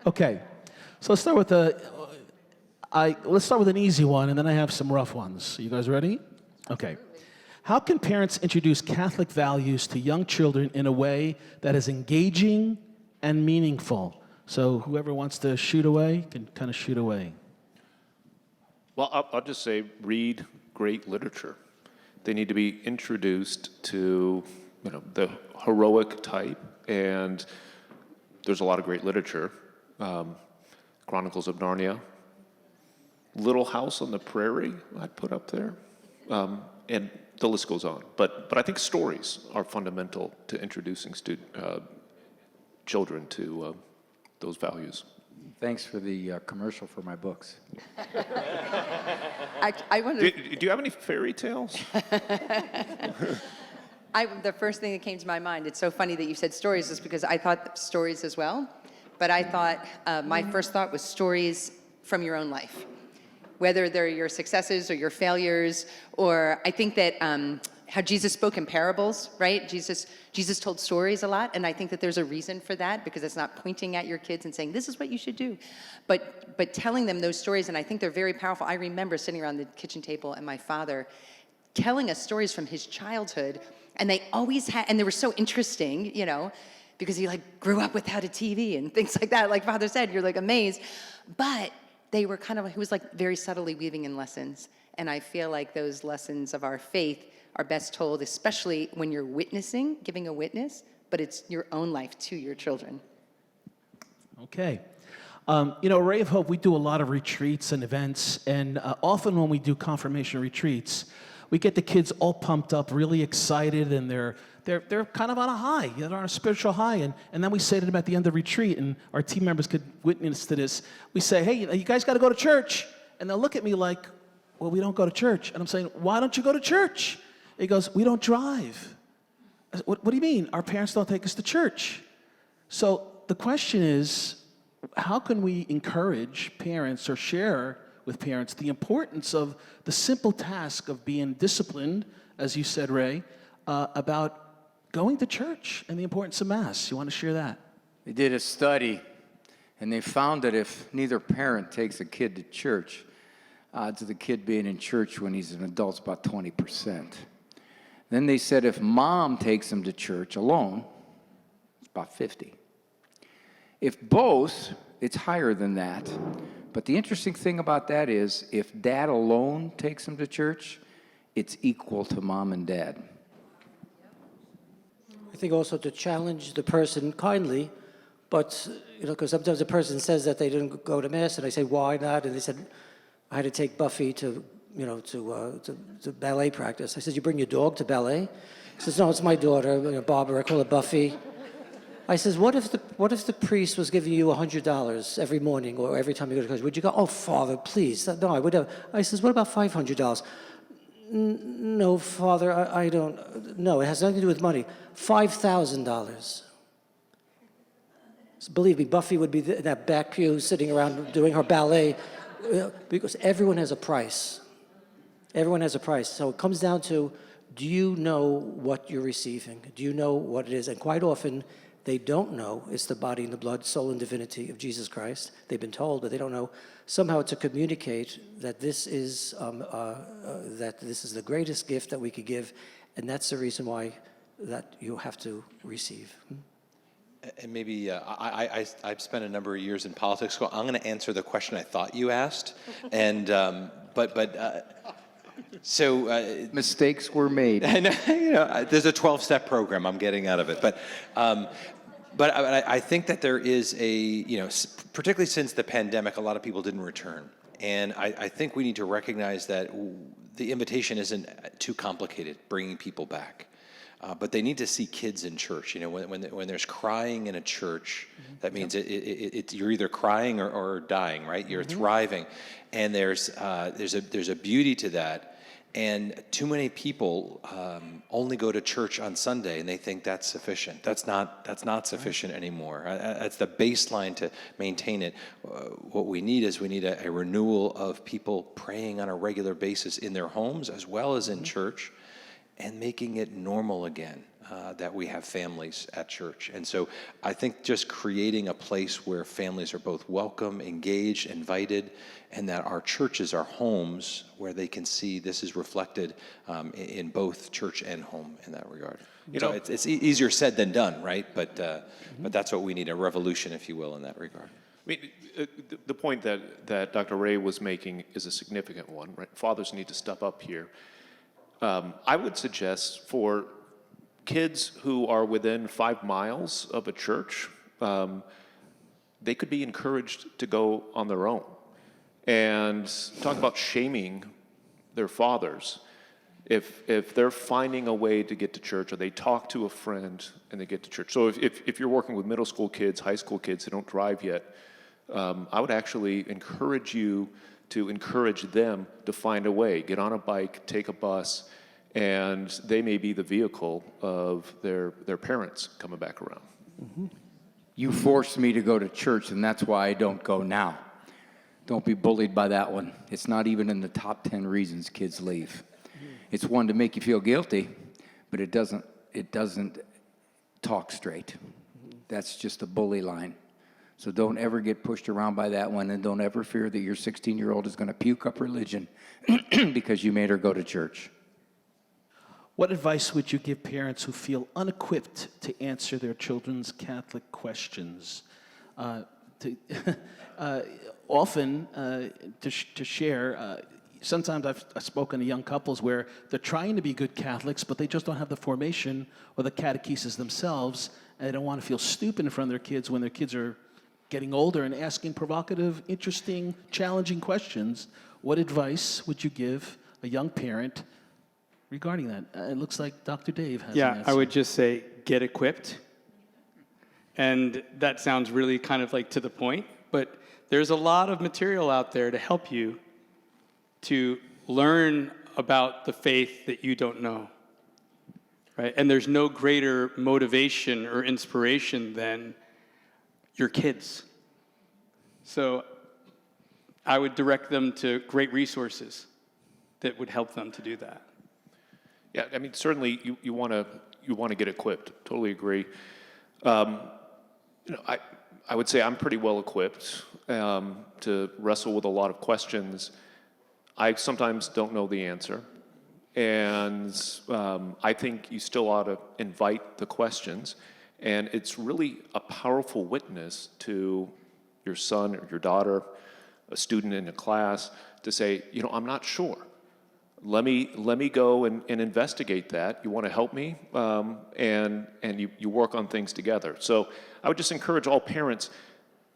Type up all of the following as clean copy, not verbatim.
Okay, so let's start with let's start with an easy one, and then I have some rough ones. You guys ready? Okay. How can parents introduce Catholic values to young children in a way that is engaging and meaningful? So whoever wants to shoot away can kind of shoot away. Well, I'll just say read great literature. They need to be introduced to, the heroic type, and there's a lot of great literature. Chronicles of Narnia, Little House on the Prairie, I'd put up there, and the list goes on. But I think stories are fundamental to introducing children to those values. Thanks for the commercial for my books. I wonder. Do you have any fairy tales? The first thing that came to my mind, it's so funny that you said stories, is because I thought stories as well. But I thought, my first thought was stories from your own life. Whether they're your successes or your failures, or I think that how Jesus spoke in parables, right? Jesus told stories a lot, and I think that there's a reason for that, because it's not pointing at your kids and saying, this is what you should do, but telling them those stories, and I think they're very powerful. I remember sitting around the kitchen table and my father telling us stories from his childhood, and they always had, and they were so interesting, because he grew up without a TV and things like that. Like Father said, you're amazed, but they were he was very subtly weaving in lessons. And I feel like those lessons of our faith are best told, especially when you're witnessing, giving a witness, but it's your own life to your children. Okay. Ray of Hope, we do a lot of retreats and events, and often when we do confirmation retreats, we get the kids all pumped up, really excited, and they're kind of on a high. They're on a spiritual high, and then we say to them at the end of the retreat, and our team members could witness to this. We say, hey, you guys got to go to church, and they'll look at me like, well, we don't go to church. And I'm saying, why don't you go to church? He goes, we don't drive. I said, what do you mean? Our parents don't take us to church. So the question is, how can we encourage parents or share with parents the importance of the simple task of being disciplined, as you said, Ray, about going to church and the importance of Mass? You want to share that? They did a study, and they found that if neither parent takes a kid to church, odds of the kid being in church when he's an adult is about 20%. Then they said if mom takes him to church alone, it's about 50. If both, it's higher than that. But the interesting thing about that is if dad alone takes him to church, it's equal to mom and dad. I think also to challenge the person kindly, but, because sometimes a person says that they didn't go to Mass, and I say, why not? And they said, I had to take Buffy to ballet practice. I said, you bring your dog to ballet? He says, no, it's my daughter, Barbara, I call her Buffy. I says, what if the priest was giving you $100 every morning or every time you go to church? Would you go, oh, Father, please? No, I would have. I says, what about $500? No, Father, I don't. No, it has nothing to do with money. $5,000. So believe me, Buffy would be in that back pew sitting around doing her ballet, because everyone has a price. Everyone has a price. So it comes down to, do you know what you're receiving? Do you know what it is? And quite often, they don't know it's the body and the blood, soul and divinity of Jesus Christ. They've been told, but they don't know. Somehow to communicate that this is the greatest gift that we could give, and that's the reason why that you have to receive. And maybe I've spent a number of years in politics, so I'm going to answer the question I thought you asked, and so mistakes were made. I know, there's a 12-step program I'm getting out of it, but I think that there is particularly since the pandemic, a lot of people didn't return, and I think we need to recognize that the invitation isn't too complicated, bringing people back. But they need to see kids in church. When there's crying in a church, that means you're either crying or dying, right? You're thriving, and there's a beauty to that. And too many people only go to church on Sunday, and they think that's sufficient. That's not sufficient anymore. That's the baseline to maintain it. What we need is a renewal of people praying on a regular basis in their homes as well as in church, and making it normal again. that we have families at church. And so I think just creating a place where families are both welcome, engaged, invited, and that our churches are homes where they can see this is reflected in both church and home in that regard. So it's easier said than done, right? But that's what we need, a revolution, if you will, in that regard. I mean, the point that Dr. Ray was making is a significant one, right? Fathers need to step up here. I would suggest for kids who are within 5 miles of a church, they could be encouraged to go on their own. And talk about shaming their fathers. If they're finding a way to get to church, or they talk to a friend and they get to church. So if you're working with middle school kids, high school kids who don't drive yet, I would actually encourage you to encourage them to find a way. Get on a bike, take a bus, and they may be the vehicle of their parents coming back around. Mm-hmm. You forced me to go to church, and that's why I don't go now. Don't be bullied by that one. It's not even in the top 10 reasons kids leave. It's one to make you feel guilty, but it doesn't talk straight. That's just a bully line. So don't ever get pushed around by that one, and don't ever fear that your 16-year-old is going to puke up religion because you made her go to church. What advice would you give parents who feel unequipped to answer their children's Catholic questions? Often, to share, sometimes I've spoken to young couples where they're trying to be good Catholics, but they just don't have the formation or the catechesis themselves, and they don't want to feel stupid in front of their kids when their kids are getting older and asking provocative, interesting, challenging questions. What advice would you give a young parent regarding that? It looks like Dr. Dave has an answer. I would just say, get equipped. And that sounds really kind of like to the point, but there's a lot of material out there to help you to learn about the faith that you don't know, right? And there's no greater motivation or inspiration than your kids. So I would direct them to great resources that would help them to do that. Yeah, I mean, certainly you want to get equipped. Totally agree. I would say I'm pretty well equipped to wrestle with a lot of questions. I sometimes don't know the answer, and I think you still ought to invite the questions, and it's really a powerful witness to your son or your daughter, a student in a class, to say, I'm not sure. Let me go and investigate that. You want to help me, and you work on things together. So I would just encourage all parents.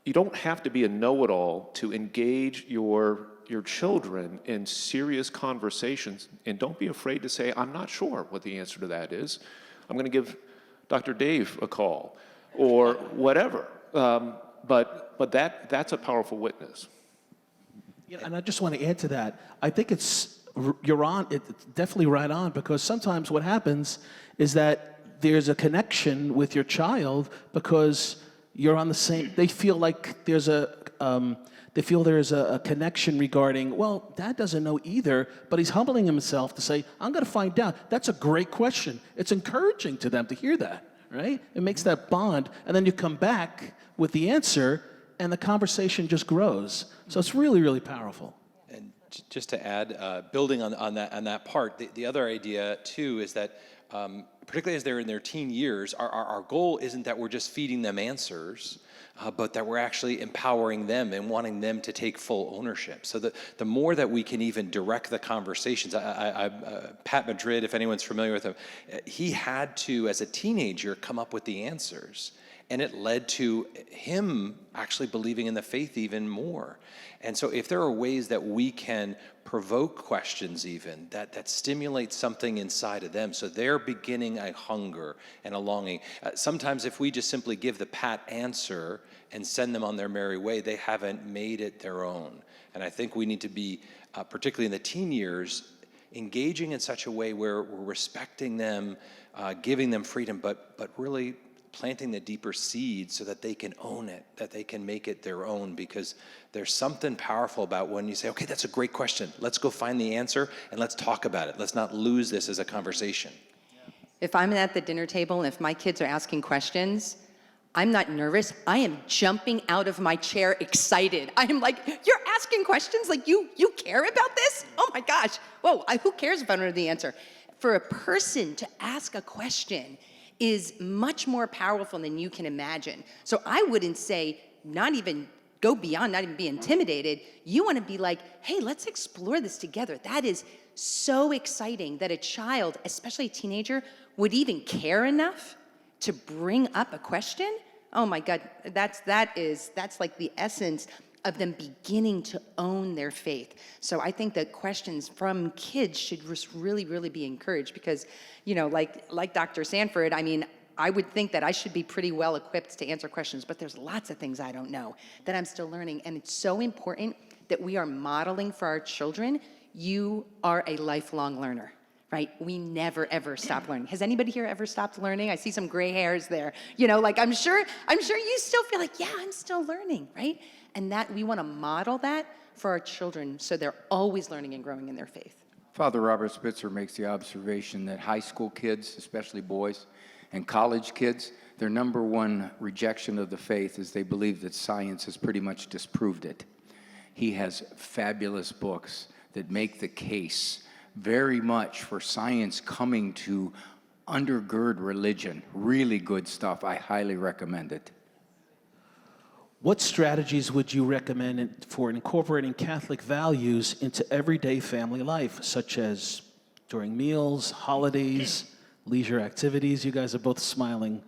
You don't have to be a know-it-all to engage your children in serious conversations, and don't be afraid to say, I'm not sure what the answer to that is. I'm going to give Dr. Dave a call, or whatever. But that's a powerful witness. Yeah, and I just want to add to that. I think it's definitely right on, because sometimes what happens is that there's a connection with your child because you're on the same. They feel like there's a connection regarding, well, Dad doesn't know either, but he's humbling himself to say, I'm going to find out. That's a great question. It's encouraging to them to hear that, right? It makes that bond, and then you come back with the answer, and the conversation just grows. So it's really, really powerful. And just to add, building on that part, the other idea too is that particularly as they're in their teen years, our goal isn't that we're just feeding them answers, but that we're actually empowering them and wanting them to take full ownership. So the more that we can even direct the conversations, Pat Madrid, if anyone's familiar with him, he had to, as a teenager, come up with the answers. And it led to him actually believing in the faith even more. And so if there are ways that we can provoke questions even, that stimulate something inside of them, so they're beginning a hunger and a longing. Sometimes if we just simply give the pat answer and send them on their merry way, they haven't made it their own. And I think we need to be, particularly in the teen years, engaging in such a way where we're respecting them, giving them freedom, but really planting the deeper seed so that they can own it, that they can make it their own, because there's something powerful about when you say, okay, that's a great question. Let's go find the answer and let's talk about it. Let's not lose this as a conversation. If I'm at the dinner table and if my kids are asking questions, I'm not nervous. I am jumping out of my chair excited. I am like, you're asking questions? Like, you care about this? Oh my gosh. Whoa, who cares if I don't know the answer? For a person to ask a question is much more powerful than you can imagine. So I wouldn't say not even go beyond, not even be intimidated. You want to be like, hey, let's explore this together. That is so exciting that a child, especially a teenager, would even care enough to bring up a question. Oh my God, that's like the essence of them beginning to own their faith. So I think that questions from kids should just really, really be encouraged because, like Dr. Sanford, I mean, I would think that I should be pretty well equipped to answer questions, but there's lots of things I don't know that I'm still learning. And it's so important that we are modeling for our children, you are a lifelong learner, right? We never, ever stop learning. Has anybody here ever stopped learning? I see some gray hairs there. I'm sure you still feel like, yeah, I'm still learning, right? And that we want to model that for our children so they're always learning and growing in their faith. Father Robert Spitzer makes the observation that high school kids, especially boys, and college kids, their number one rejection of the faith is they believe that science has pretty much disproved it. He has fabulous books that make the case very much for science coming to undergird religion. Really good stuff. I highly recommend it. What strategies would you recommend for incorporating Catholic values into everyday family life, such as during meals, holidays, leisure activities? You guys are both smiling.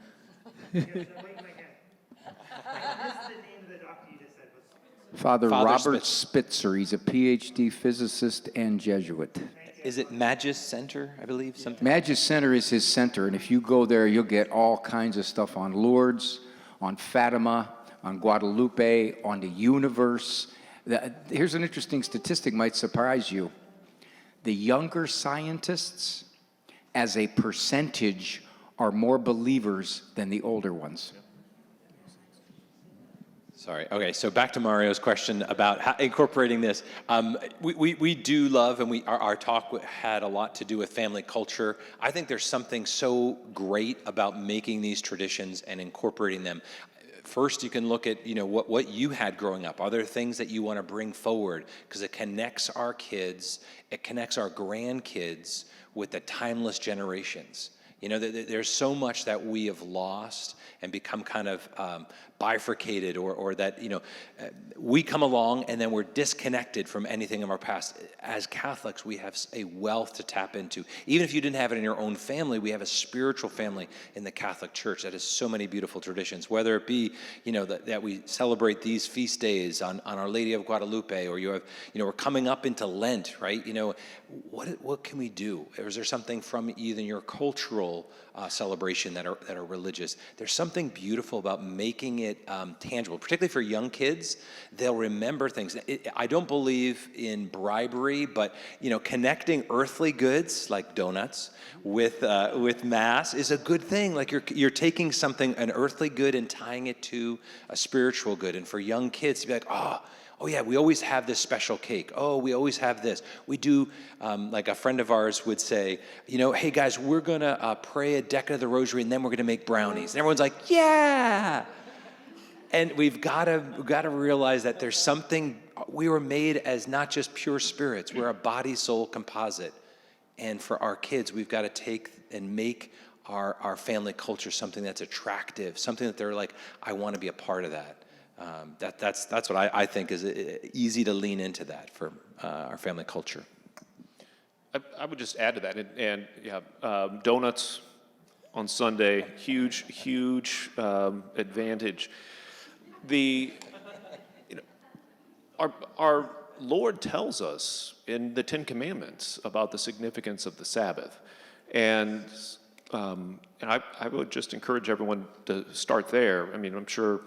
Father Father Robert Spitzer, he's a PhD physicist and Jesuit. Is it Magis Center, I believe? Something. Magis Center is his center, and if you go there, you'll get all kinds of stuff on Lourdes, on Fatima, on Guadalupe, on the universe. Here's an interesting statistic, might surprise you. The younger scientists, as a percentage, are more believers than the older ones. Sorry. Okay, so back to Mario's question about incorporating this. We do love, and our talk had a lot to do with family culture. I think there's something so great about making these traditions and incorporating them. First, you can look at what you had growing up. Are there things that you want to bring forward? Because it connects our kids, it connects our grandkids with the timeless generations. There's so much that we have lost and become kind of bifurcated, or that we come along and then we're disconnected from anything of our past. As Catholics, we have a wealth to tap into. Even if you didn't have it in your own family, we have a spiritual family in the Catholic Church that has so many beautiful traditions. Whether it be that we celebrate these feast days on Our Lady of Guadalupe, or you have we're coming up into Lent, right? What can we do? Is there something from even your cultural celebration that are religious? There's something beautiful about making it tangible, particularly for young kids. They'll remember things. I don't believe in bribery, but connecting earthly goods like donuts with Mass is a good thing. Like you're taking something, an earthly good, and tying it to a spiritual good. And for young kids to be like, oh yeah, we always have this special cake. Oh, we always have this. We do, like a friend of ours would say, hey guys, we're gonna pray a decade of the Rosary, and then we're gonna make brownies. And everyone's like, yeah. And we've got to realize that there's something. We were made as not just pure spirits. We're a body-soul composite. And for our kids, we've got to take and make our family culture something that's attractive, something that they're like, I want to be a part of that. That's what I think is easy to lean into that for our family culture. I would just add to that, and donuts on Sunday, huge advantage. Our Lord tells us in the Ten Commandments about the significance of the Sabbath, and I would just encourage everyone to start there. I mean, I'm sure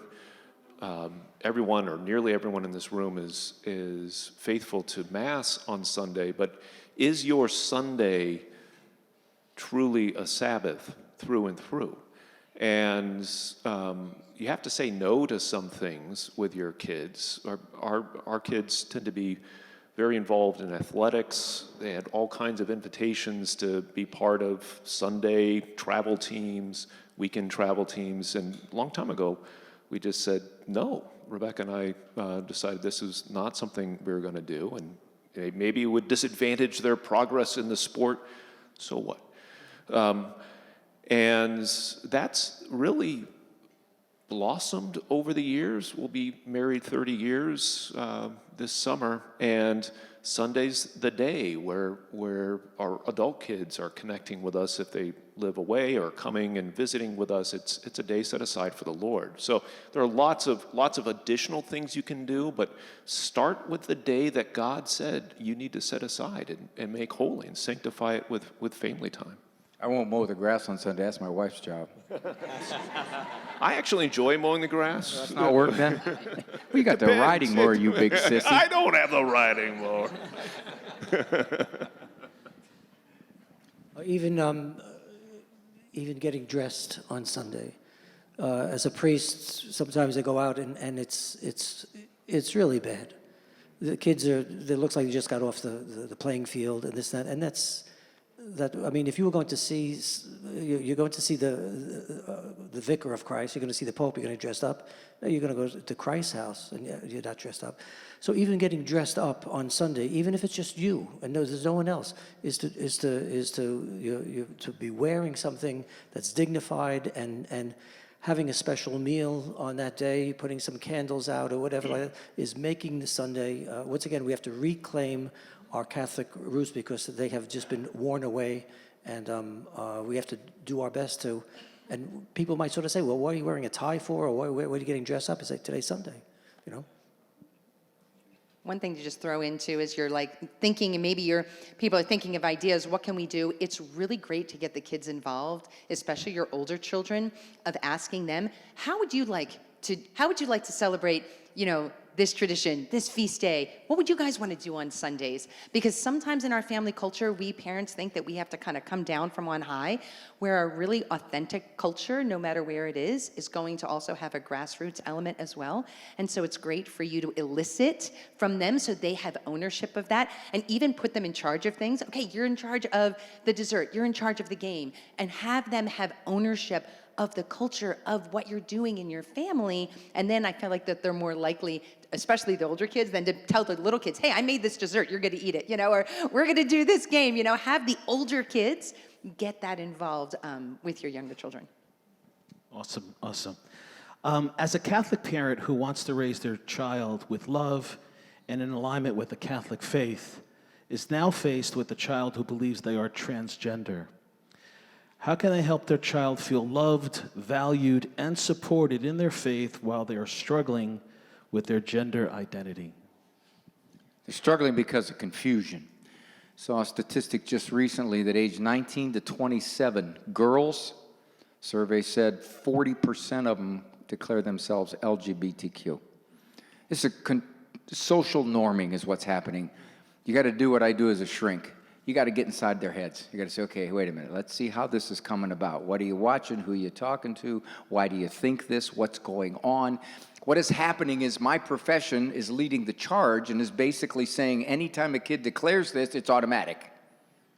everyone or nearly everyone in this room is faithful to Mass on Sunday, but is your Sunday truly a Sabbath through and through? And you have to say no to some things with your kids. Our kids tend to be very involved in athletics. They had all kinds of invitations to be part of Sunday travel teams, weekend travel teams. And a long time ago, we just said, no. Rebecca and I decided this is not something we were going to do. And maybe it would disadvantage their progress in the sport. So what? And that's really blossomed over the years. We'll be married 30 years this summer, and Sunday's the day where our adult kids are connecting with us if they live away or coming and visiting with us. It's a day set aside for the Lord. So there are lots of additional things you can do, but start with the day that God said you need to set aside and make holy and sanctify it with family time. I won't mow the grass on Sunday. That's my wife's job. I actually enjoy mowing the grass. That's not work then? We got the riding mower, you big sissy. I don't have the riding mower. Even getting dressed on Sunday. As a priest, sometimes they go out and it's really bad. The kids it looks like they just got off the playing field and this, that, and I mean, if you were going to see, you're going to see the vicar of Christ, you're going to see the Pope, you're going to dress up. No, you're going to go to Christ's house and you're not dressed up. So even getting dressed up on Sunday, even if it's just you and there's no one else, is to be wearing something that's dignified and having a special meal on that day, putting some candles out or whatever like that, is making the Sunday. Once again, we have to reclaim our Catholic roots because they have just been worn away, and we have to do our best to. And people might sort of say, "Well, what are you wearing a tie for, or what are you getting dressed up?" It's like today's Sunday, you know. One thing to just throw into is you're like thinking, and maybe people are thinking of ideas. What can we do? It's really great to get the kids involved, especially your older children, of asking them, how would you like to celebrate, this tradition, this feast day? What would you guys want to do on Sundays? Because sometimes in our family culture, we parents think that we have to kind of come down from on high, where a really authentic culture, no matter where it is going to also have a grassroots element as well. And so it's great for you to elicit from them so they have ownership of that, and even put them in charge of things. Okay, you're in charge of the dessert, you're in charge of the game, and have them have ownership of the culture of what you're doing in your family. And then I feel like that they're more likely, especially the older kids, than to tell the little kids, hey, I made this dessert, you're gonna eat it, or we're gonna do this game, have the older kids get that involved with your younger children. Awesome. As a Catholic parent who wants to raise their child with love and in alignment with the Catholic faith is now faced with a child who believes they are transgender, how can they help their child feel loved, valued, and supported in their faith while they are struggling with their gender identity? They're struggling because of confusion. Saw a statistic just recently that age 19 to 27 girls, survey said 40% of them declare themselves LGBTQ. It's social norming is what's happening. You got to do what I do as a shrink. You got to get inside their heads. You got to say, okay, wait a minute. Let's see how this is coming about. What are you watching? Who are you talking to? Why do you think this? What's going on? What is happening is my profession is leading the charge and is basically saying anytime a kid declares this, it's automatic.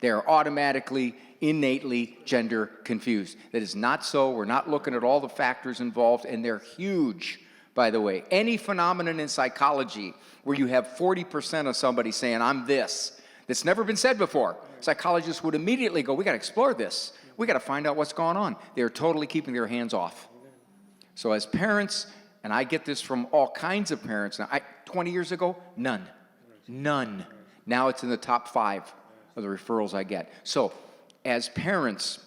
They're automatically, innately gender confused. That is not so. We're not looking at all the factors involved, and they're huge, by the way. Any phenomenon in psychology where you have 40% of somebody saying, I'm this, that's never been said before, psychologists would immediately go, we got to explore this. We got to find out what's going on. They're totally keeping their hands off. So as parents, and I get this from all kinds of parents now, 20 years ago, none. Now it's in the top 5 of the referrals I get. So as parents,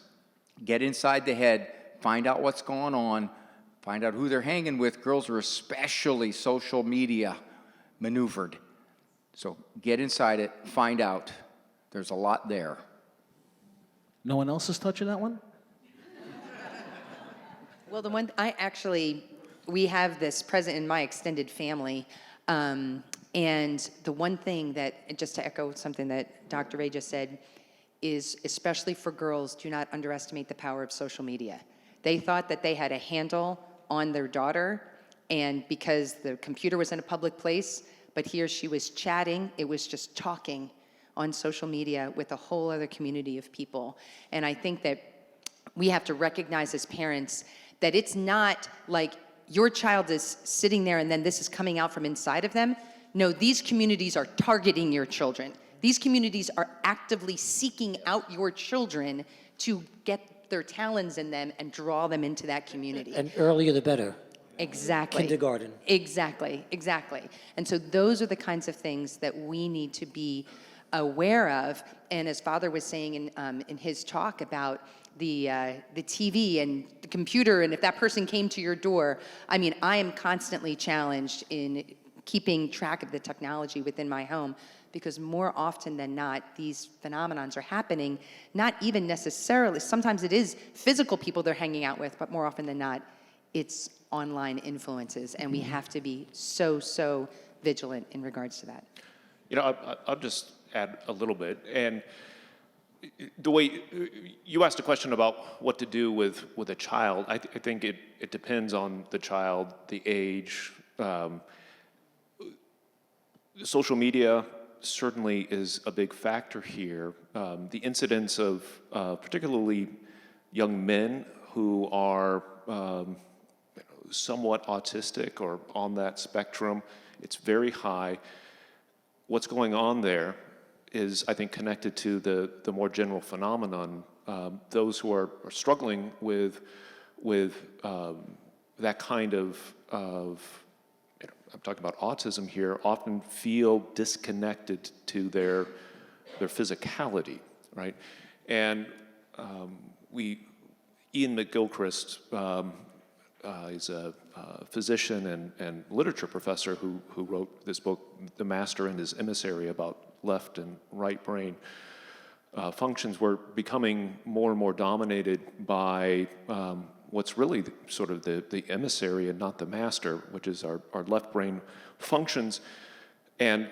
get inside the head, find out what's going on, find out who they're hanging with. Girls are especially social media maneuvered. So get inside it, find out. There's a lot there. No one else is touching that one? Well, we have this present in my extended family. And the one thing that, just to echo something that Dr. Ray just said, is especially for girls, do not underestimate the power of social media. They thought that they had a handle on their daughter, and because the computer was in a public place, But here she was chatting, it was just talking on social media with a whole other community of people. And I think that we have to recognize as parents that it's not like your child is sitting there and then this is coming out from inside of them. No, these communities are targeting your children. These communities are actively seeking out your children to get their talons in them and draw them into that community. And earlier the better. Exactly. Kindergarten. Exactly. And so those are the kinds of things that we need to be aware of. And as Father was saying in his talk about the TV and the computer, and if that person came to your door, I mean, I am constantly challenged in keeping track of the technology within my home, because more often than not, these phenomenons are happening, not even necessarily, sometimes it is physical people they're hanging out with, but more often than not, it's online influences, and we have to be so vigilant in regards to that. You know, I'll just add a little bit. And the way you asked a question about what to do with a child, I think it depends on the child, the age. Social media certainly is a big factor here. The incidence of particularly young men who are somewhat autistic or on that spectrum, it's very high. What's going on there is, I think, connected to the more general phenomenon. Those who are struggling with that kind of I'm talking about autism here, often feel disconnected to their physicality, right? And Ian McGilchrist is a physician and literature professor who wrote this book, The Master and His Emissary, about left and right brain functions. Were becoming more and more dominated by what's really sort of the emissary and not the master, which is our left brain functions. And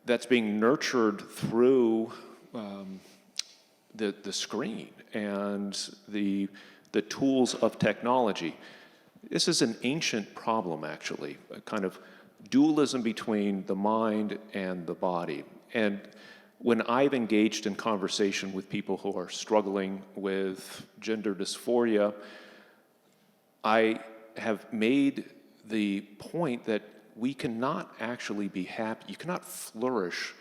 that's being nurtured through the screen and the tools of technology. This is an ancient problem, actually, a kind of dualism between the mind and the body. And when I've engaged in conversation with people who are struggling with gender dysphoria, I have made the point that we cannot actually be happy, you cannot flourish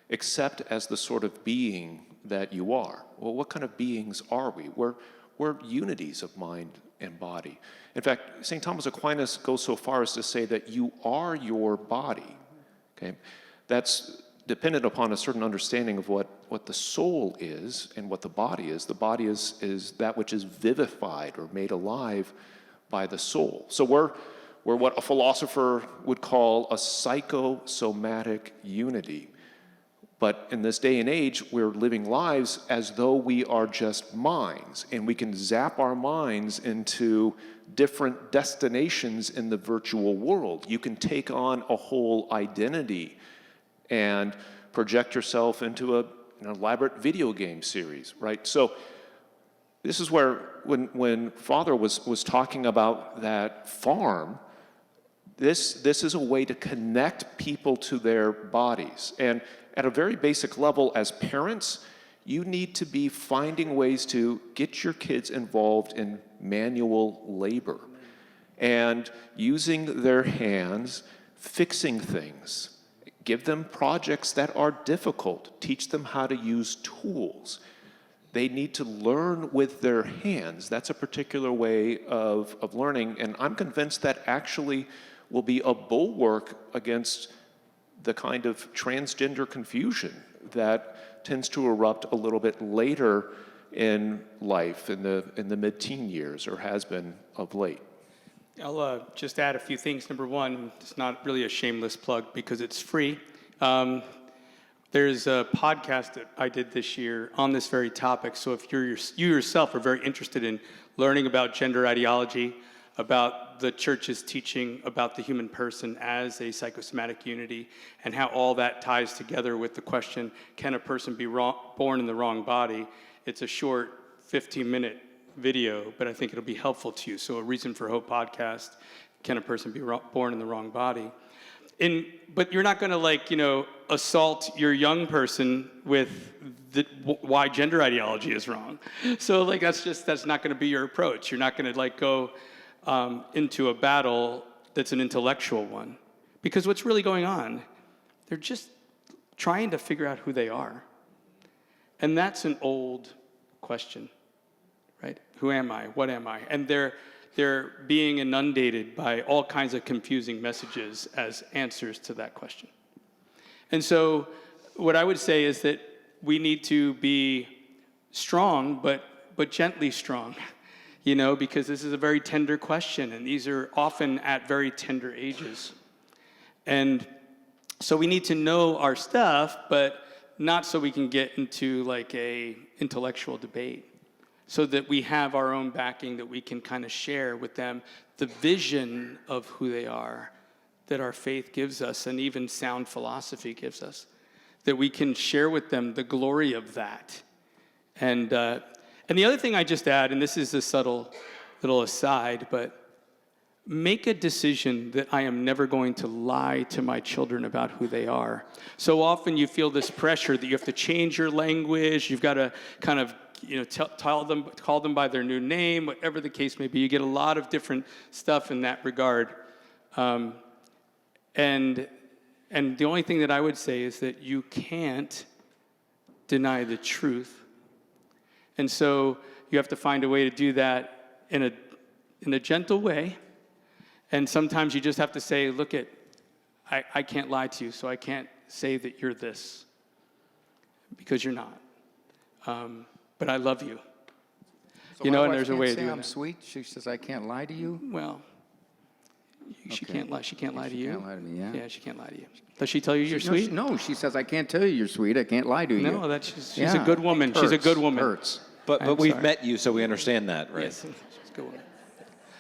except as the sort of being that you are. Well, what kind of beings are we? We're unities of mind and body. In fact, St. Thomas Aquinas goes so far as to say that you are your body, okay? That's dependent upon a certain understanding of what the soul is and what the body is. The body is that which is vivified or made alive by the soul. So we're what a philosopher would call a psychosomatic unity. But in this day and age, we're living lives as though we are just minds, and we can zap our minds into different destinations in the virtual world. You can take on a whole identity and project yourself into an elaborate video game series, right? So this is where, when Father was talking about that farm, this is a way to connect people to their bodies. And at a very basic level, as parents, you need to be finding ways to get your kids involved in manual labor and using their hands, fixing things. Give them projects that are difficult. Teach them how to use tools. They need to learn with their hands. That's a particular way of learning, and I'm convinced that actually will be a bulwark against the kind of transgender confusion that tends to erupt a little bit later in life, in the mid-teen years, or has been of late. I'll just add a few things. Number one, it's not really a shameless plug because it's free. There's a podcast that I did this year on this very topic. So if you yourself are very interested in learning about gender ideology, about the church's teaching about the human person as a psychosomatic unity, and how all that ties together with the question, can a person be born in the wrong body? It's a short 15-minute video, but I think it'll be helpful to you. So a Reason for Hope podcast, can a person be born in the wrong body? but you're not going to assault your young person with why gender ideology is wrong. So that's not going to be your approach. You're not going to go into a battle that's an intellectual one, because what's really going on, they're just trying to figure out who they are, and that's an old question, right? Who am I? What am I? And they're being inundated by all kinds of confusing messages as answers to that question. And so what I would say is that we need to be strong, but gently strong, because this is a very tender question, and these are often at very tender ages. And so we need to know our stuff, but not so we can get into a intellectual debate, so that we have our own backing, that we can kind of share with them the vision of who they are, that our faith gives us, and even sound philosophy gives us, that we can share with them the glory of that. And the other thing I just add, and this is a subtle little aside, but make a decision that I am never going to lie to my children about who they are. So often you feel this pressure that you have to change your language, you've got to kind of call them by their new name, whatever the case may be. You get a lot of different stuff in that regard. And the only thing that I would say is that you can't deny the truth. And so you have to find a way to do that in a gentle way. And sometimes you just have to say, look, I can't lie to you, so I can't say that you're this, because you're not. But I love you. So And my wife there's a can't way to say do I'm that. sweet. She says I can't lie to you. Well, she Okay. can't lie. She can't lie to She you. can't lie to me, yeah. Yeah, she can't lie to you. Does she tell you you're No, sweet? No, she says I can't tell you you're sweet. I can't lie to you. No, she's a Yeah. good woman. She's a Hurts, good woman. Hurts. But I'm we've sorry. met you, so we understand that, right? Yes, she's a good woman.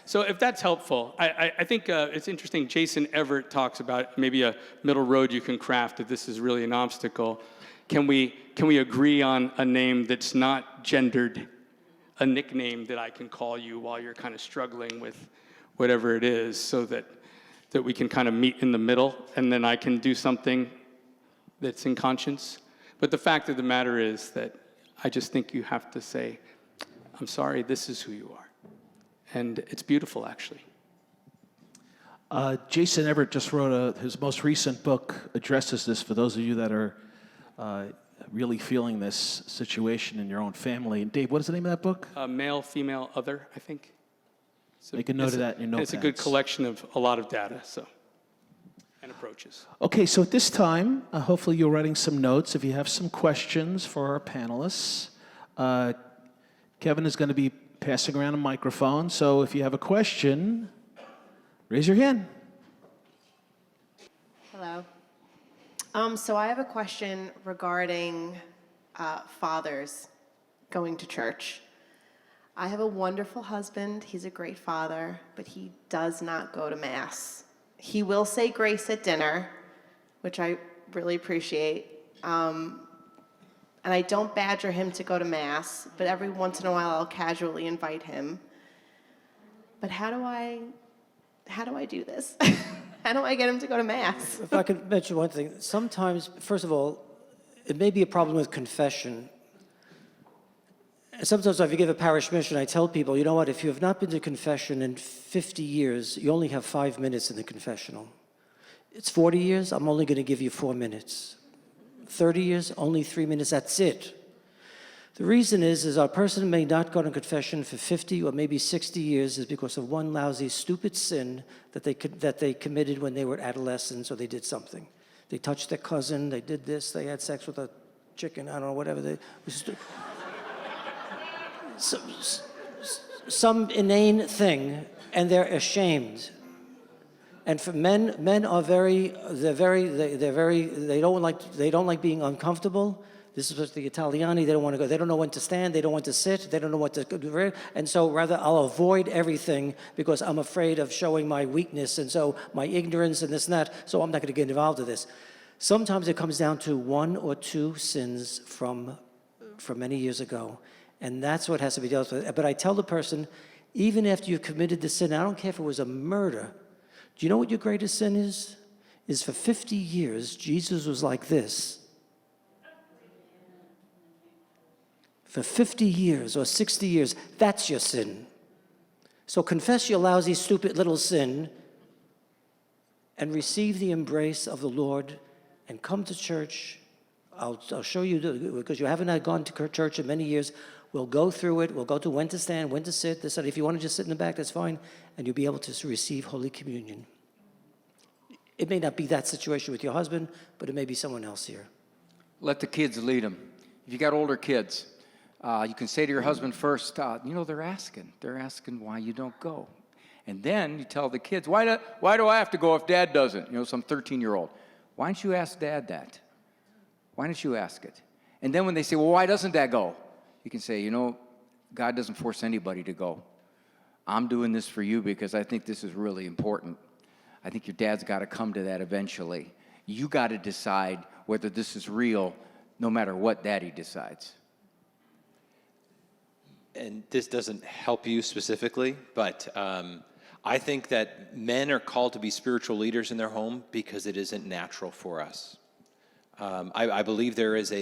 So if that's helpful, I think it's interesting. Jason Everett talks about maybe a middle road you can craft if this is really an obstacle. Can we agree on a name that's not gendered, a nickname that I can call you while you're kind of struggling with whatever it is, so that we can kind of meet in the middle, and then I can do something that's in conscience. But the fact of the matter is that I just think you have to say, I'm sorry, this is who you are. And it's beautiful, actually. Jason Everett just wrote his most recent book addresses this for those of you that are really feeling this situation in your own family. And Dave, what is the name of that book? Male, female, other, I think. So Make a note of that in your It's a good notepads. collection of a lot of data, and approaches. Okay, so at this time, hopefully you're writing some notes. If you have some questions for our panelists, Kevin is going to be passing around a microphone. So if you have a question, raise your hand. Hello. So I have a question regarding fathers going to church. I have a wonderful husband. He's a great father, but he does not go to Mass. He will say grace at dinner, which I really appreciate. And I don't badger him to go to Mass, but every once in a while I'll casually invite him. But how do I do this? How do I get him to go to Mass? If I could mention one thing, sometimes, first of all, it may be a problem with confession. Sometimes if you give a parish mission, I tell people, you know what, if you have not been to confession in 50 years, you only have 5 minutes in the confessional. It's 40 years, I'm only going to give you 4 minutes. 30 years, only 3 minutes, that's it. The reason is a person may not go to confession for 50 or maybe 60 years is because of one lousy, stupid sin that they committed when they were adolescents or they did something. They touched their cousin, they did this, they had sex with a chicken, I don't know, whatever. Some inane thing, and they're ashamed. And for men are they don't like being uncomfortable. This is what the Italiani, they don't want to go, they don't know when to stand, they don't want to sit, they don't know what to do. And so rather I'll avoid everything because I'm afraid of showing my weakness and so my ignorance and this and that, so I'm not going to get involved in this. Sometimes it comes down to 1 or 2 sins from many years ago. And that's what has to be dealt with. But I tell the person, even after you've committed the sin, I don't care if it was a murder, do you know what your greatest sin is? is for 50 years, Jesus was like this. For 50 years or 60 years, that's your sin. So confess your lousy, stupid little sin and receive the embrace of the Lord and come to church. I'll show you, because you haven't gone to church in many years. We'll go through it. We'll go to when to stand, when to sit. This, if you want to just sit in the back, that's fine. And you'll be able to receive Holy Communion. It may not be that situation with your husband, but it may be someone else here. Let the kids lead them. If you got older kids, you can say to your husband first, they're asking why you don't go. And then you tell the kids, why do I have to go if Dad doesn't? Some 13-year-old. Why don't you ask Dad that? Why don't you ask it? And then when they say, well, why doesn't Dad go? You can say, God doesn't force anybody to go. I'm doing this for you because I think this is really important. I think your dad's got to come to that eventually. You got to decide whether this is real, no matter what Daddy decides. And this doesn't help you specifically, but I think that men are called to be spiritual leaders in their home because it isn't natural for us. I believe there is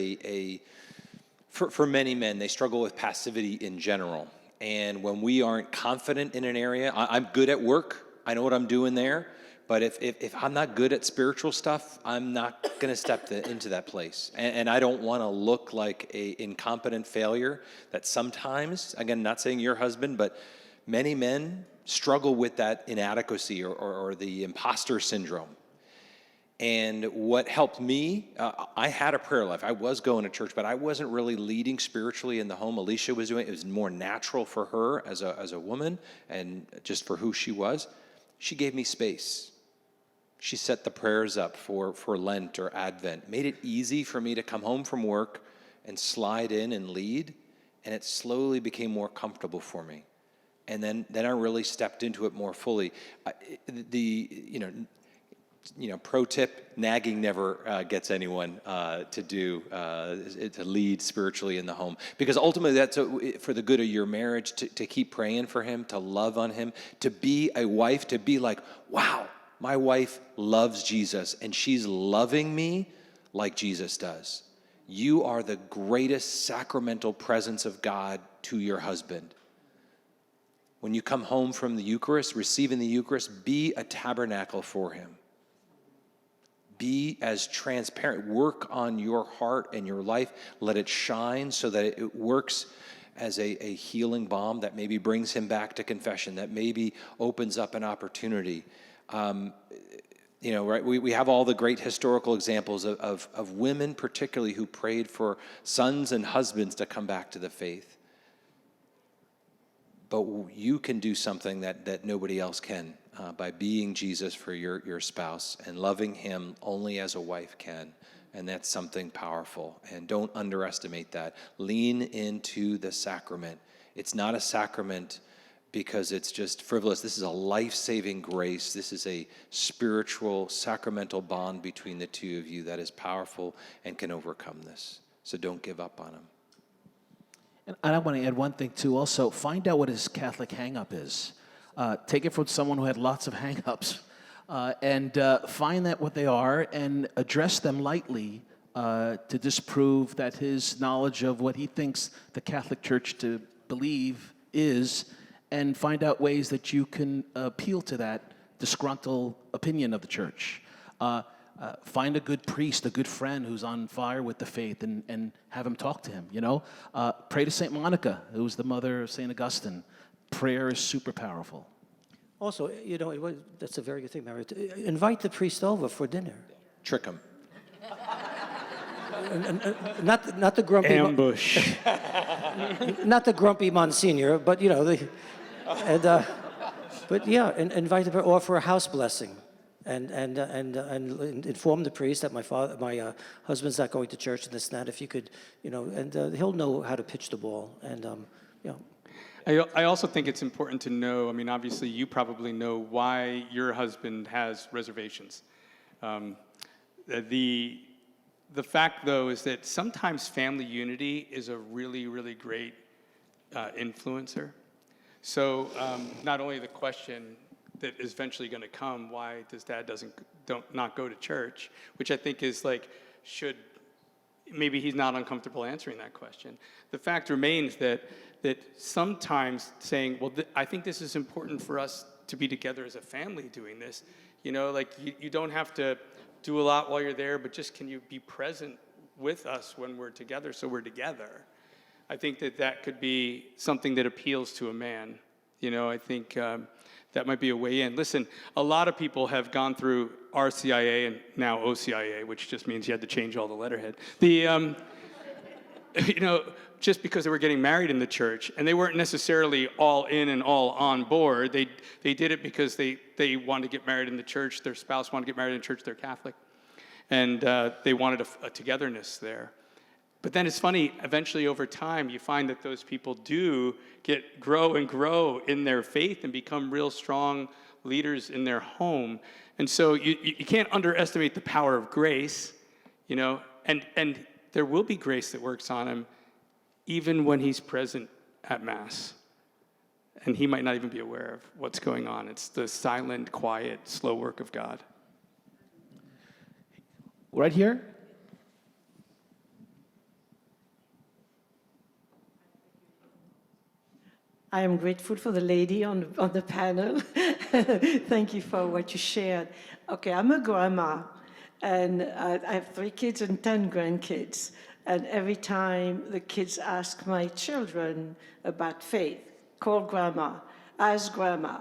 for many men, they struggle with passivity in general. And when we aren't confident in an area, I'm good at work, I know what I'm doing there, but if I'm not good at spiritual stuff, I'm not going to step into that place. And I don't want to look like a incompetent failure that sometimes, again, not saying your husband, but many men struggle with that inadequacy or the imposter syndrome. And what helped me, I had a prayer life. I was going to church, but I wasn't really leading spiritually in the home. Alicia was doing it. It was more natural for her as a woman and just for who she was. She gave me space. She set the prayers up for Lent or Advent, made it easy for me to come home from work and slide in and lead, and it slowly became more comfortable for me. And then I really stepped into it more fully. Pro tip, nagging never gets anyone to lead spiritually in the home. Because ultimately that's for the good of your marriage, to keep praying for him, to love on him, to be a wife, to be like, wow, my wife loves Jesus and she's loving me like Jesus does. You are the greatest sacramental presence of God to your husband. When you come home from the Eucharist, receiving the Eucharist, be a tabernacle for him. Be as transparent. Work on your heart and your life. Let it shine so that it works as a healing balm that maybe brings him back to confession, that maybe opens up an opportunity. Right? We have all the great historical examples of women particularly who prayed for sons and husbands to come back to the faith. But you can do something that nobody else can by being Jesus for your spouse and loving him only as a wife can. And that's something powerful. And don't underestimate that. Lean into the sacrament. It's not a sacrament because it's just frivolous. This is a life-saving grace. This is a spiritual, sacramental bond between the two of you that is powerful and can overcome this. So don't give up on him. And I want to add one thing, too. Also, find out what his Catholic hang-up is. Take it from someone who had lots of hang-ups. And find that what they are and address them lightly to disprove that his knowledge of what he thinks the Catholic Church to believe is, and find out ways that you can appeal to that disgruntled opinion of the Church. Find a good priest, a good friend who's on fire with the faith, and have him talk to him, Pray to St. Monica, who was the mother of St. Augustine. Prayer is super powerful. Also, that's a very good thing, Mary. Invite the priest over for dinner. Trick him. Not the grumpy Ambush. not the grumpy Monsignor, but and invite them, or for a house blessing. And inform the priest that my husband's not going to church and this and that. If you could, and he'll know how to pitch the ball. And I also think it's important to know. I mean, obviously, you probably know why your husband has reservations. The fact, though, is that sometimes family unity is a really, really great influencer. So not only the question, that is eventually going to come. Why does dad not go to church? Which I think is like, maybe he's not uncomfortable answering that question. The fact remains that sometimes saying, well, I think this is important for us to be together as a family doing this. You know, like you don't have to do a lot while you're there, but just can you be present with us when we're together so we're together? I think that could be something that appeals to a man. You know, I think that might be a way in. Listen, a lot of people have gone through RCIA and now OCIA, which just means you had to change all the letterhead. You know, just because they were getting married in the church, and they weren't necessarily all in and all on board. They did it because they wanted to get married in the church. Their spouse wanted to get married in the church. They're Catholic, and they wanted a togetherness there. But then it's funny, eventually over time, you find that those people do grow in their faith and become real strong leaders in their home. And so you can't underestimate the power of grace, you know, and there will be grace that works on him even when he's present at Mass. And he might not even be aware of what's going on. It's the silent, quiet, slow work of God. Right here. I am grateful for the lady on the panel. Thank you for what you shared. Okay, I'm a grandma, and I have 3 kids and 10 grandkids. And every time the kids ask my children about faith, call grandma, ask grandma,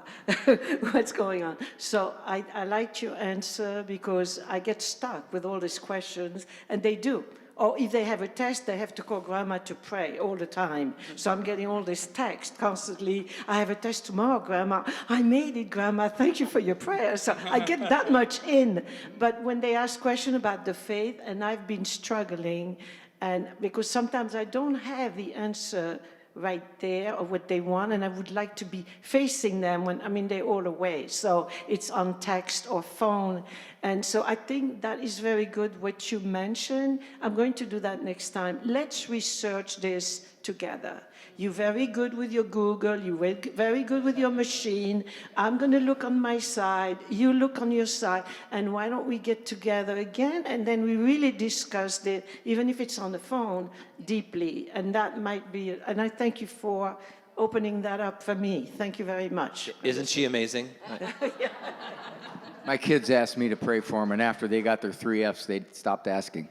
what's going on? So I liked your answer because I get stuck with all these questions, and they do. Or if they have a test, they have to call grandma to pray all the time. So I'm getting all this text constantly. I have a test tomorrow, grandma. I made it, grandma. Thank you for your prayer. So I get that much in. But when they ask questions about the faith, and I've been struggling, and because sometimes I don't have the answer right there or what they want, and I would like to be facing them when, they're all away. So it's on text or phone. And so I think that is very good what you mentioned. I'm going to do that next time. Let's research this together. You're very good with your Google, you're very good with your machine. I'm going to look on my side, you look on your side, and why don't we get together again, and then we really discuss it, even if it's on the phone, deeply. And that might be, and I thank you for opening that up for me. Thank you very much. Isn't she amazing? My kids asked me to pray for them, and after they got their 3 Fs, they stopped asking.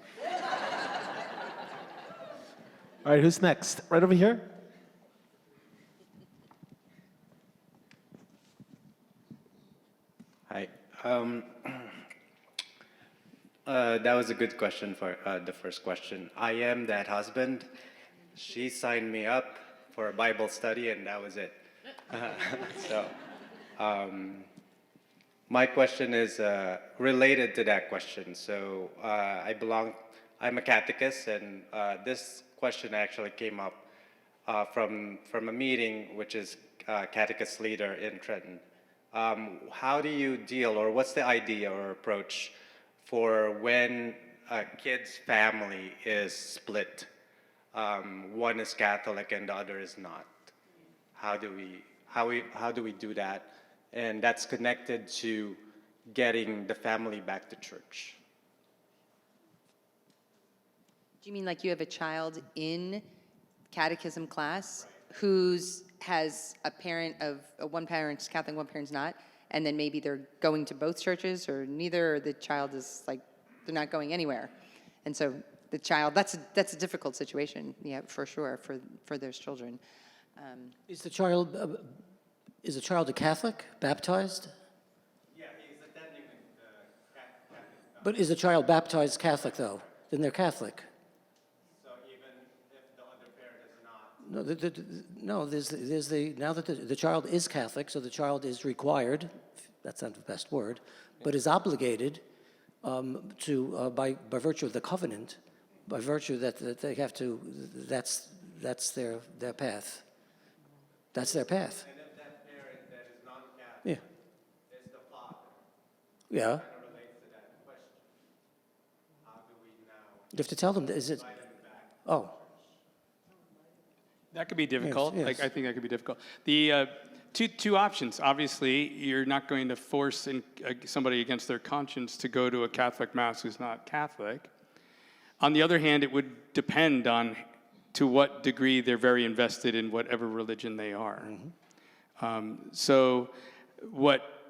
All right, who's next? Right over here. Hi. That was a good question for the first question. I am that husband. She signed me up for a Bible study, and that was it. So, my question is related to that question. So, I'm a catechist, and this question actually came up from a meeting, which is catechist leader in Trenton. How do you deal, or what's the idea or approach for when a kid's family is split? One is Catholic and the other is not. How do we do that? And that's connected to getting the family back to church. Do you mean like you have a child in catechism class who has a parent of one parent's Catholic, one parent's not, and then maybe they're going to both churches or neither, or the child is like, they're not going anywhere. And so the child, that's a difficult situation, yeah, for sure, for those children. Is the child a Catholic, baptized? Yeah, he's attending Catholic. But is the child baptized Catholic, though? Then they're Catholic. So even if the other parent is not? Now that the child is Catholic, so the child is required, that's not the best word, but is obligated to, by virtue of the covenant, by virtue that they have to, that's their path. That's their path. And if that parent that is non-Catholic Yeah. is the father, Yeah. kind of relates to that question. How do we now You have to tell them, is it? invite them back? Oh. That could be difficult. Yes. Like, I think that could be difficult. The two options. Obviously, you're not going to force somebody against their conscience to go to a Catholic Mass who's not Catholic. On the other hand, it would depend on to what degree they're very invested in whatever religion they are. So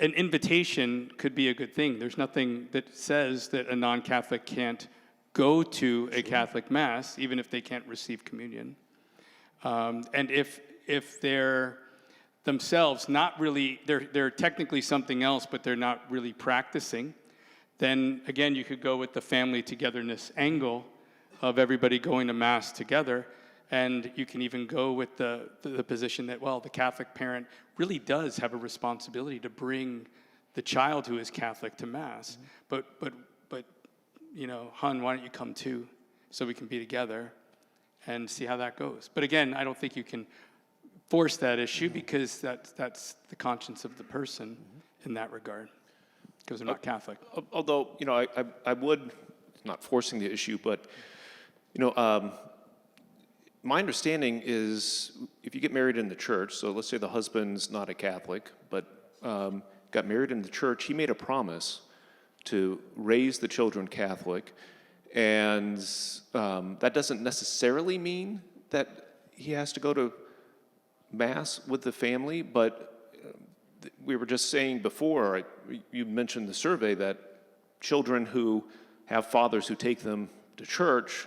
an invitation could be a good thing. There's nothing that says that a non-Catholic can't go to a Catholic Mass, even if they can't receive communion. And if they're themselves not really, they're technically something else, but they're not really practicing, then again, you could go with the family togetherness angle of everybody going to Mass together. And you can even go with the position that, well, the Catholic parent really does have a responsibility to bring the child who is Catholic to Mass. But you know, hon, why don't you come too, so we can be together and see how that goes. But again, I don't think you can force that issue because that's the conscience of the person in that regard, because they're not Catholic. Although, you know, I would, not forcing the issue, but, you know, my understanding is if you get married in the church, so let's say the husband's not a Catholic, but got married in the church, he made a promise to raise the children Catholic, and that doesn't necessarily mean that he has to go to Mass with the family, but we were just saying before, you mentioned the survey that children who have fathers who take them to church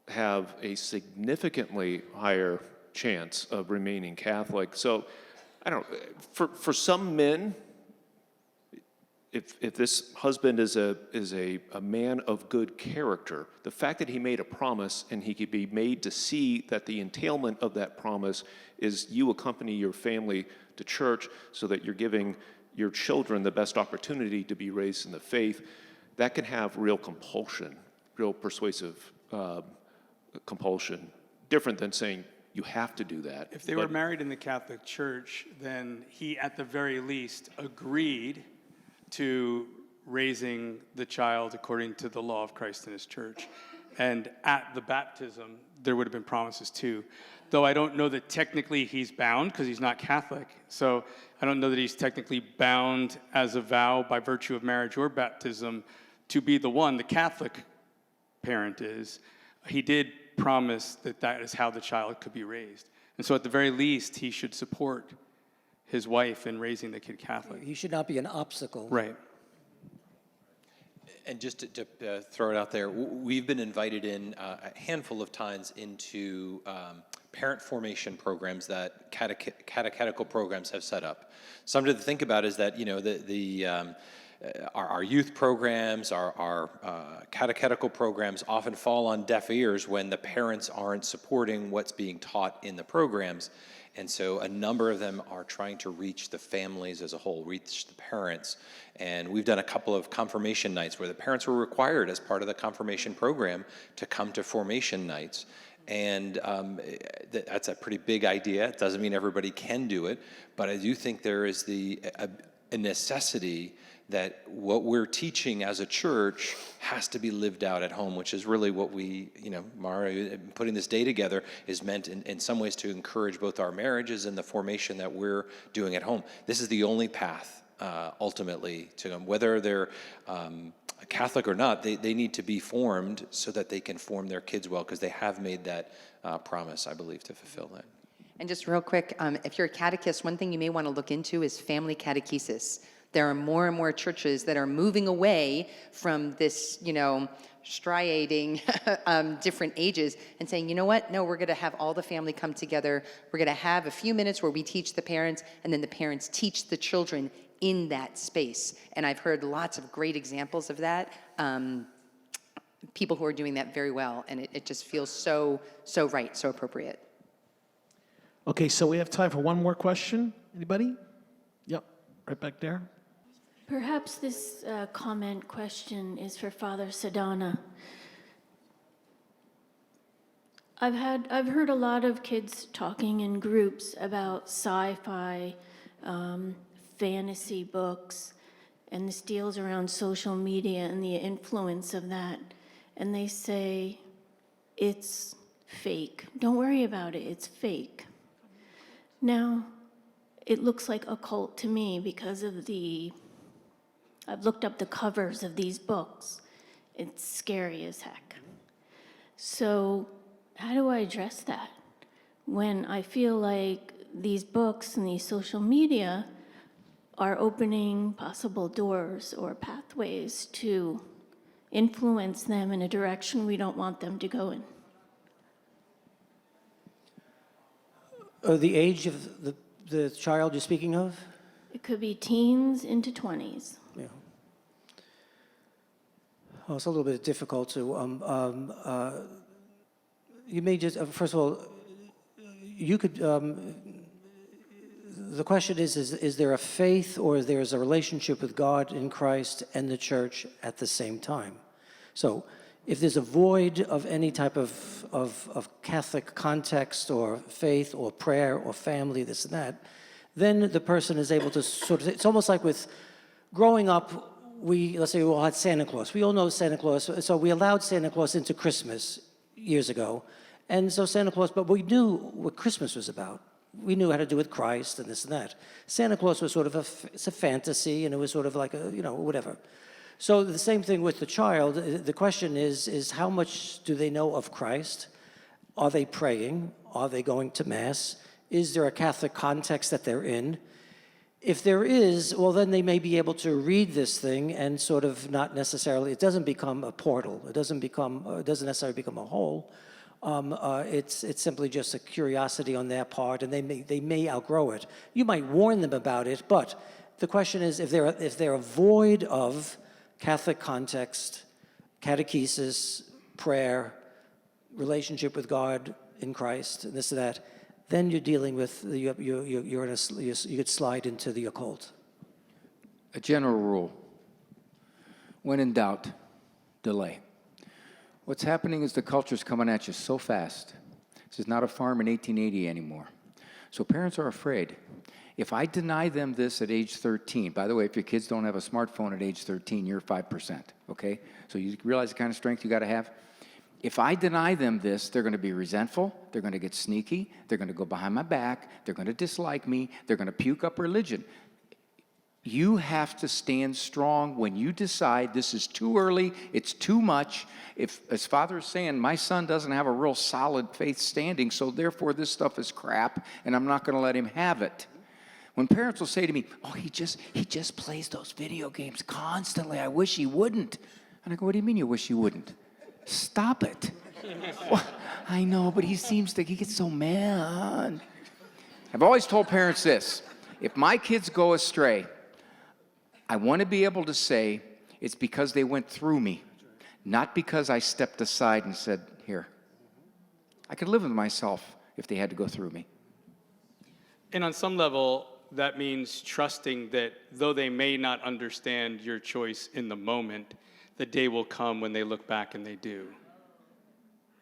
have a significantly higher chance of remaining Catholic. So, I don't know, for some men, if this husband is a man of good character, the fact that he made a promise and he could be made to see that the entailment of that promise is you accompany your family to church so that you're giving your children the best opportunity to be raised in the faith, that can have real compulsion, real persuasive compulsion, different than saying you have to do that. If they were married in the Catholic Church, then he at the very least agreed to raising the child according to the law of Christ and his church. And at the baptism, there would have been promises too. Though I don't know that technically he's bound because he's not Catholic. So I don't know that he's technically bound as a vow by virtue of marriage or baptism to be the one. The Catholic parent is. He did promise that that is how the child could be raised. And so at the very least, he should support his wife in raising the kid Catholic. He should not be an obstacle. Right. And just to throw it out there, we've been invited in a handful of times into parent formation programs that catechetical programs have set up. Something to think about is that, you know, our youth programs, our catechetical programs often fall on deaf ears when the parents aren't supporting what's being taught in the programs. And so a number of them are trying to reach the families as a whole, reach the parents. And we've done a couple of confirmation nights where the parents were required as part of the confirmation program to come to formation nights. And that's a pretty big idea. It doesn't mean everybody can do it, but I do think there is a necessity that what we're teaching as a church has to be lived out at home, which is really what we, you know, Mara, putting this day together is meant in some ways to encourage both our marriages and the formation that we're doing at home. This is the only path, ultimately, to them. Whether they're Catholic or not, they need to be formed so that they can form their kids well, because they have made that promise, I believe, to fulfill that. And just real quick, if you're a catechist, one thing you may want to look into is family catechesis. There are more and more churches that are moving away from this, you know, striating different ages and saying, you know what, no, we're going to have all the family come together. We're going to have a few minutes where we teach the parents, and then the parents teach the children in that space. And I've heard lots of great examples of that. People who are doing that very well, and it just feels so right, so appropriate. Okay, so we have time for one more question. Anybody? Yep, right back there. Perhaps this question is for Father Sudano. I've heard a lot of kids talking in groups about sci-fi, fantasy books, and this deals around social media and the influence of that. And they say, it's fake. Don't worry about it, it's fake. Now, it looks like a cult to me because of I've looked up the covers of these books. It's scary as heck. So how do I address that when I feel like these books and these social media are opening possible doors or pathways to influence them in a direction we don't want them to go in? The age of the child you're speaking of? It could be teens into 20s. Yeah. Oh, it's a little bit difficult to. You may just, first of all, you could. The question is there a faith or there's a relationship with God in Christ and the church at the same time? So if there's a void of any type of Catholic context or faith or prayer or family, this and that, then the person is able to sort of, it's almost like with growing up, let's say we all had Santa Claus. We all know Santa Claus, so we allowed Santa Claus into Christmas years ago. And so Santa Claus, but we knew what Christmas was about. We knew how to do with Christ and this and that. Santa Claus was sort of it's a fantasy, and it was sort of like whatever. So the same thing with the child. The question is how much do they know of Christ? Are they praying? Are they going to Mass? Is there a Catholic context that they're in? If there is, well, then they may be able to read this thing and sort of not necessarily, it doesn't become a portal. It doesn't necessarily become a hole. It's simply just a curiosity on their part, and they may outgrow it. You might warn them about it, but the question is if they're void of Catholic context, catechesis, prayer, relationship with God in Christ, and this and that, then you're dealing with you could slide into the occult. A general rule: when in doubt, delay. What's happening is the culture's coming at you so fast. This is not a farm in 1880 anymore. So parents are afraid. If I deny them this at age 13, by the way, if your kids don't have a smartphone at age 13, you're 5%, okay? So you realize the kind of strength you got to have? If I deny them this, they're going to be resentful, they're going to get sneaky, they're going to go behind my back, they're going to dislike me, they're going to puke up religion. You have to stand strong when you decide this is too early, it's too much. If, as Father is saying, my son doesn't have a real solid faith standing, so therefore this stuff is crap, and I'm not going to let him have it. When parents will say to me, oh, he just plays those video games constantly, I wish he wouldn't. And I go, what do you mean you wish he wouldn't? Stop it. Well, I know, but he gets so mad. I've always told parents this: if my kids go astray, I want to be able to say it's because they went through me, not because I stepped aside and said, here. I could live with myself if they had to go through me. And on some level, that means trusting that though they may not understand your choice in the moment, the day will come when they look back and they do.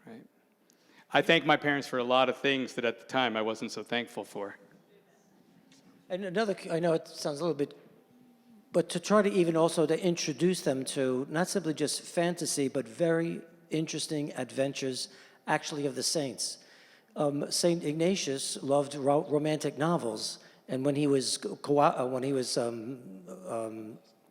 Right? I thank my parents for a lot of things that at the time I wasn't so thankful for. And I know it sounds a little bit, but to try to even also to introduce them to not simply just fantasy, but very interesting adventures actually of the saints. Saint Ignatius loved romantic novels, and when he was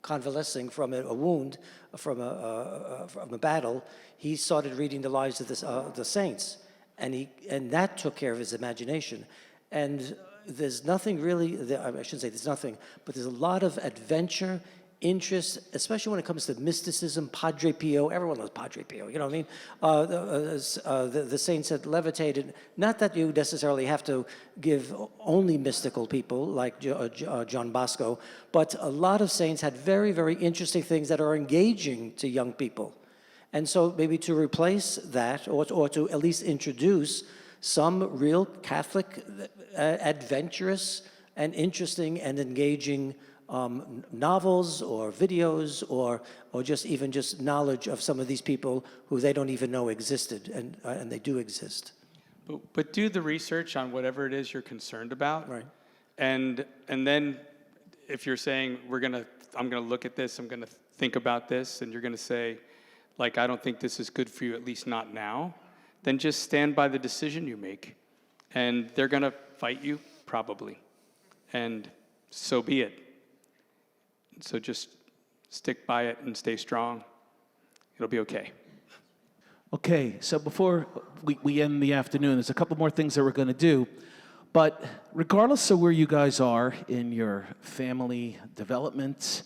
convalescing from a wound, from a battle, he started reading the lives of the saints, and that took care of his imagination. And there's nothing really, I shouldn't say there's nothing, but there's a lot of adventure, interest, especially when it comes to mysticism, Padre Pio. Everyone knows Padre Pio, you know what I mean? The saints had levitated. Not that you necessarily have to give only mystical people like John Bosco, but a lot of saints had very, very interesting things that are engaging to young people. And so maybe to replace that, or to at least introduce some real Catholic, adventurous and interesting and engaging novels or videos or just knowledge of some of these people who they don't even know existed, and they do exist. But do the research on whatever it is you're concerned about. Right. And then if you're saying I'm gonna look at this, I'm gonna think about this, and you're gonna say, like, I don't think this is good for you, at least not now, then just stand by the decision you make. And they're gonna fight you, probably. and so be it. So just stick by it and stay strong. It'll be okay. Okay, so before we end the afternoon, there's a couple more things that we're going to do. But regardless of where you guys are in your family development,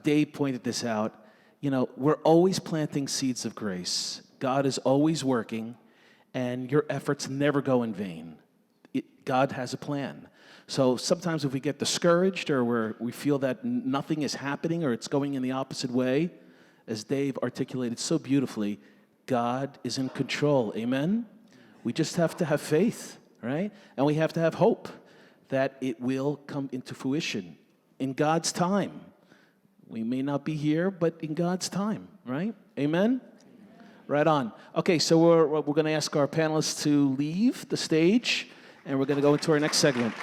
Dave pointed this out, you know, we're always planting seeds of grace. God is always working, and your efforts never go in vain. God has a plan. So sometimes if we get discouraged or we feel that nothing is happening or it's going in the opposite way, as Dave articulated so beautifully, God is in control. Amen? We just have to have faith, right? And we have to have hope that it will come into fruition in God's time. We may not be here, but in God's time, right? Amen? Right on. Okay, so we're going to ask our panelists to leave the stage, and we're going to go into our next segment.